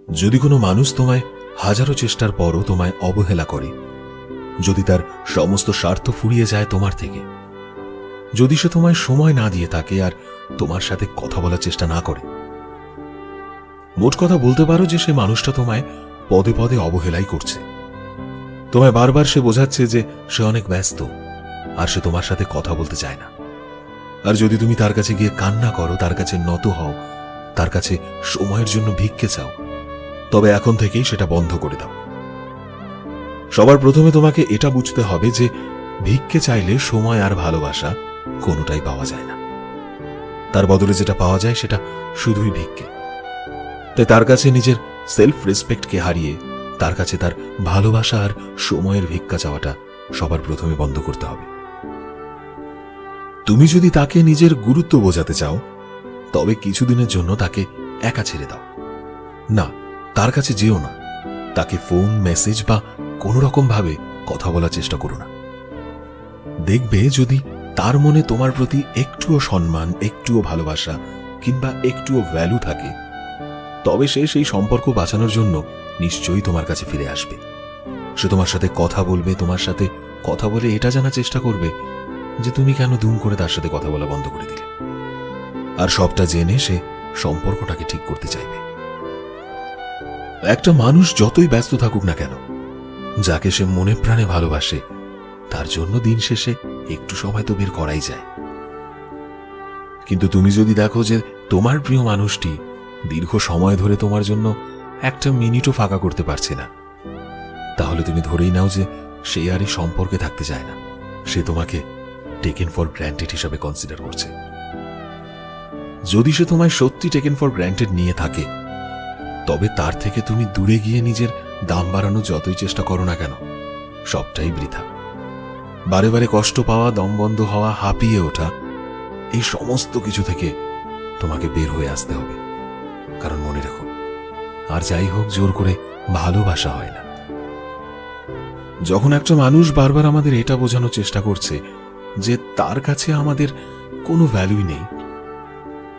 যদি কোনো মানুষ তোমায় হাজারো চেষ্টার পরও তোমায় অবহেলা করে, যদি তার সমস্ত স্বার্থ ফুরিয়ে যায় তোমার থেকে, যদি সে তোমায় সময় না দিয়ে থাকে আর তোমার সাথে কথা বলার চেষ্টা না করে, মোট কথা বলতে পারো যে সে মানুষটা তোমায় পদে পদে অবহেলাই করছে। তোমায় বারবার সে বোঝাচ্ছে যে সে অনেক ব্যস্ত আর সে তোমার সাথে কথা বলতে চায় না। আর যদি তুমি তার কাছে গিয়ে কান্না করো, তার কাছে নত হও, তার কাছে সময়ের জন্য ভিক্ষে চাও, তবে এখন থেকেই সেটা বন্ধ করে দাও। সবার প্রথমে তোমাকে এটা বুঝতে হবে যে ভিক্ষে চাইলে সময় আর ভালোবাসা কোনোটাই পাওয়া যায় না। তার বদলে যেটা পাওয়া যায় সেটা শুধুই ভিক্ষে। তাই তার কাছে নিজের সেলফ রেসপেক্টকে হারিয়ে তার কাছে তার ভালোবাসা আর সময়ের ভিক্ষা চাওয়াটা সবার প্রথমে বন্ধ করতে হবে। তুমি যদি তাকে নিজের গুরুত্ব বোঝাতে চাও, তবে কিছুদিনের জন্য তাকে একা ছেড়ে দাও। না, তার কাছে যেও না, তাকে ফোন, মেসেজ বা কোনো রকম ভাবে কথা বলার চেষ্টা করো না। দেখবে যদি তার মনে তোমার প্রতি একটুও সম্মান, একটুও ভালোবাসা কিংবা একটুও ভ্যালু থাকে, তবে সে সেই সম্পর্ক বাঁচানোর জন্য নিশ্চয়ই তোমার কাছে ফিরে আসবে। সে তোমার সাথে কথা বলবে, তোমার সাথে কথা বলে এটা জানার চেষ্টা করবে যে তুমি কেন দুম করে তার সাথে কথা বলা বন্ধ করে দিলে। আর সবটা জেনে সে সম্পর্কটাকে ঠিক করতে চাইবে। একটা মানুষ যতই ব্যস্ত থাকুক না কেন, যাকে সে মনে প্রাণে ভালোবাসে, তার জন্য দিন শেষে একটু সময় তো বের করাই যায়। কিন্তু তুমি যদি দেখো যে তোমার প্রিয় মানুষটি দীর্ঘ সময় ধরে তোমার জন্য একটা মিনিটও ফাঁকা করতে পারছে না, তাহলে তুমি ধরেই নাও যে সে আর এই সম্পর্কে থাকতে চায় না। সে তোমাকে টেকেন ফর গ্র্যান্টেড হিসাবে কনসিডার করছে। যদি সে তোমায় সত্যি টেকেন ফর গ্র্যান্টেড নিয়ে থাকে, তবে তার থেকে তুমি দূরে গিয়ে নিজের দাম বাড়ানোর যতই চেষ্টা করো না কেন, সবটাই বৃথা। বারে বারে কষ্ট পাওয়া, দম বন্ধ হওয়া, হাঁপিয়ে ওঠা, এই সমস্ত কিছু থেকে তোমাকে বের হয়ে আসতে হবে। কারণ মনে রেখো, আর যাই হোক জোর করে ভালোবাসা হয় না। যখন একটা মানুষ বারবার আমাদের এটা বোঝানোর চেষ্টা করছে যে তার কাছে আমাদের কোনো ভ্যালুই নেই,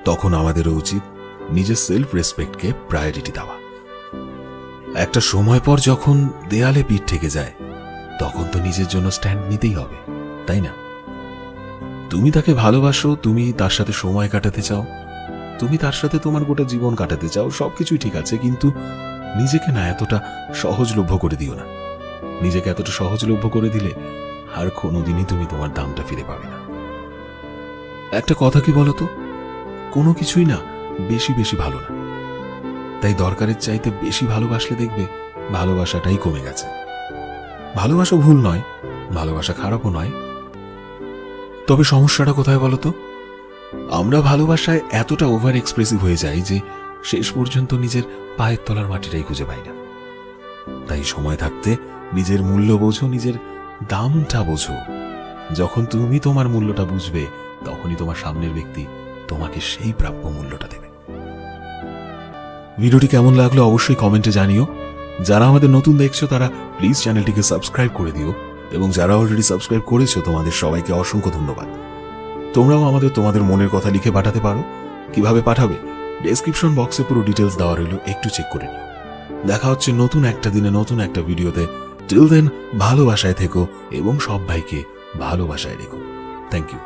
তখন আমাদেরও উচিত নিজের সেলফ রেসপেক্টকে প্রায়োরিটি দেওয়া। একটা সময় পর যখন দেয়ালে পিঠ ঠেকে যায়, তখন তো নিজের জন্য স্ট্যান্ড নিতেই হবে, তাই না? তুমি তাকে ভালোবাসো, তুমি তার সাথে সময় কাটাতে চাও, তুমি তার সাথে তোমার গোটা জীবন কাটাতে চাও, সবকিছুই ঠিক আছে, কিন্তু নিজেকে না এতটা সহজলভ্য করে দিও না। নিজেকে এতটা সহজলভ্য করে দিলে আর কোনোদিনই তুমি তোমার দামটা ফিরে পাবে না। একটা কথা কি বলতো, কোনো কিছুই না বেশি বেশি ভালো না। তাই দরকারের চাইতে বেশি ভালোবাসলে দেখবে ভালোবাসাটাই কমে গেছে। ভালোবাসা ভুল নয়, ভালোবাসা খারাপও নয়, তবে সমস্যাটা কোথায় বলতো? আমরা ভালোবাসায় এতটা ওভার এক্সপ্রেসিভ হয়ে যাই যে শেষ পর্যন্ত নিজের পায়ের তলার মাটিটাই খুঁজে পাই না। তাই সময় থাকতে নিজের মূল্য বোঝো, নিজের দামটা বোঝো। যখন তুমি তোমার মূল্যটা বুঝবে, তখনই তোমার সামনের ব্যক্তি তোমাকে সেই প্রাপ্য মূল্যটা দেবে। ভিডিওটি কেমন লাগলো অবশ্যই কমেন্টে জানিও। যারা আমাদের নতুন দেখছো তারা প্লিজ চ্যানেলটিকে সাবস্ক্রাইব করে দিও, এবং যারা অলরেডি সাবস্ক্রাইব করেছো তোমাদের সবাইকে অসংখ্য ধন্যবাদ। তোমরাও আমাদের তোমাদের মনের কথা লিখে পাঠাতে পারো। কিভাবে পাঠাবে? ডেসক্রিপশন বক্সে পুরো ডিটেলস দেওয়া রইল, একটু চেক করে নিও। দেখা হচ্ছে নতুন একটা দিনে নতুন একটা ভিডিওতে। টিল দেন ভালোবাসায় থেকো এবং সব ভাইকে ভালোবাসায় রেখো। Thank you.